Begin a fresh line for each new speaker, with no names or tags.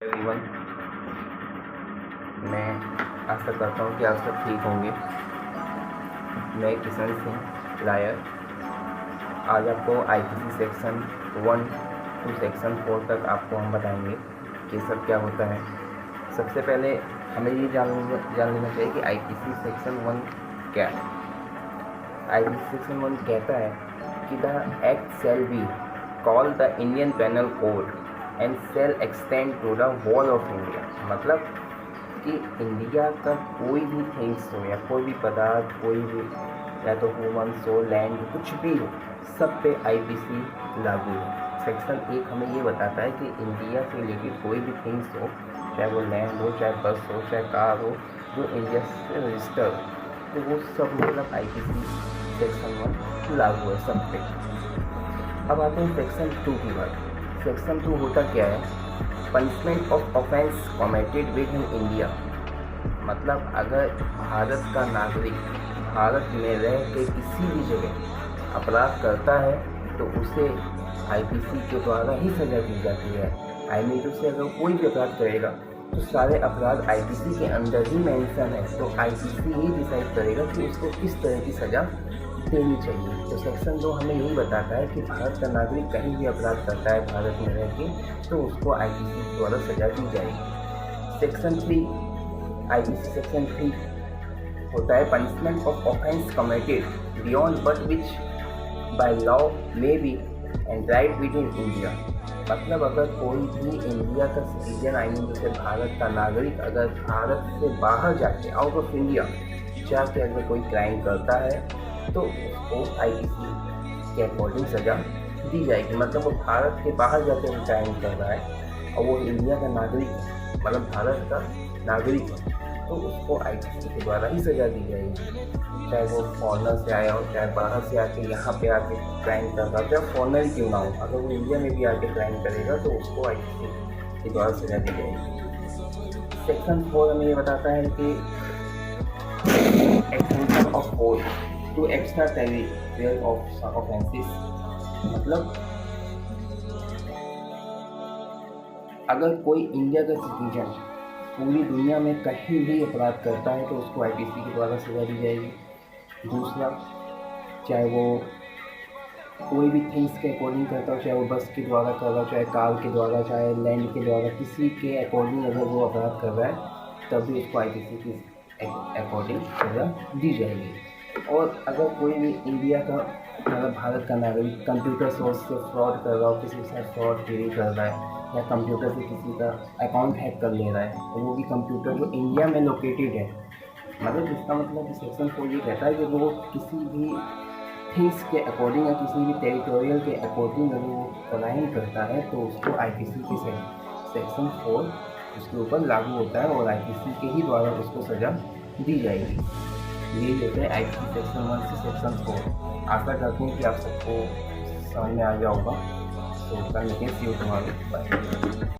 Everyone, मैं आशा करता हूँ कि आप सब ठीक होंगे। मैं किशन सिंह लायर आज आपको आईपीसी सेक्शन 1 टू सेक्शन 4 तक आपको हम बताएंगे कि सब क्या होता है। सबसे पहले हमें ये जान लेना चाहिए कि आईपीसी सेक्शन 1 क्या है। आईपीसी सेक्शन 1 कहता है कि the act shall be call the Indian penal code and shall extend to the whole of India. मतलब कि इंडिया का कोई भी थिंग्स हो या कोई भी पदार्थ, कोई भी या तो ह्यूमन्स हो, लैंड, कुछ भी हो, सब पे आईपीसी लागू है। सेक्शन 1 हमें ये बताता है कि इंडिया से रिलेटेड कोई भी थिंग्स हो, चाहे वो लैंड हो, चाहे बस हो, चाहे कार हो, जो इंडिया से रजिस्टर हो, तो वो सब मतलब आईपीसी सेक्शन 1 लागू है सब पे। अब आते हैं सेक्शन 2 की बात। सेक्शन 2 होता क्या है? Punishment of offence committed with in India. मतलब अगर भारत का नागरिक भारत में रह के किसी भी जगह अपराध करता है तो उसे आईपीसी के द्वारा ही सज़ा दी जाती है। आई मीन उससे अगर कोई भी अपराध करेगा तो सारे अपराध आईपीसी के अंदर ही मेंशन है, तो आईपीसी ही डिसाइड करेगा कि उसको किस तरह की सज़ा देनी चाहिए। तो सेक्शन 2 हमें यही बताता है कि भारत का नागरिक कहीं भी अपराध करता है भारत में रह के तो उसको आईपीसी द्वारा सजा दी जाएगी। सेक्शन 3 आईपीसी सेक्शन 3 होता है punishment of offence committed beyond but which by law may be and right with in India. मतलब अगर कोई भी इंडिया का सिटीजन, आई मीन जैसे भारत का नागरिक, अगर भारत से बाहर जाके आउट ऑफ इंडिया जाके अगर कोई क्राइम करता है तो उसको आईपीसी के अकॉर्डिंग सज़ा दी जाएगी। मतलब वो भारत के बाहर जाकर क्राइम कर रहा है और वो इंडिया का नागरिक है, मतलब भारत का नागरिक है, तो उसको आईपीसी के द्वारा ही सज़ा दी जाएगी। चाहे वो फॉरनर से आया हो, चाहे बाहर से आके यहाँ पे आके क्राइम कर रहा हो, चाहे फॉरनर ही क्यों ना हो, अगर वो इंडिया में भी आके क्राइम करेगा तो उसको आईपीसी के द्वारा सज़ा दी जाएगी। सेक्शन 4 हमें ये बताता है कि extension of force to extra territorial offences. मतलब अगर कोई इंडिया का सिटीजन पूरी दुनिया में कहीं भी अपराध करता है तो उसको आईपीसी के द्वारा सजा दी जाएगी। दूसरा, चाहे वो कोई भी थिंग्स के अकॉर्डिंग करता हो, चाहे वो बस के द्वारा कर रहा हो, चाहे कार के द्वारा, चाहे लैंड के द्वारा, किसी के अकॉर्डिंग अगर वो अपराध कर रहा है तब भी उसको आईपीसी के अकॉर्डिंग सजा दी जाएगी। और अगर कोई भी इंडिया का मतलब भारत का नागरिक कंप्यूटर सोर्स से फ्रॉड कर रहा हो, किसी के साथ फ्रॉडगिरी कर रहा है या कंप्यूटर से किसी का अकाउंट हैक कर ले रहा है, तो वो भी कंप्यूटर जो इंडिया में लोकेटेड है, मतलब इसका मतलब सेक्शन 4 ये कहता है कि वो किसी भी थिंग्स के अकॉर्डिंग या किसी भी टेरिटोरियल के अकॉर्डिंग अगर वो क्राइम करता है तो उसको आईपीसी के सेक्शन 4 उसके ऊपर लागू होता है और आईपीसी के ही द्वारा उसको सज़ा दी जाएगी। यही होता है आईपीसी सेक्शन 1 से सेक्शन 4। आशा करते हैं कि आप सबको समझ में आ गया होगा। तो कल मिलते हैं, सी यू टुमारो, बाय।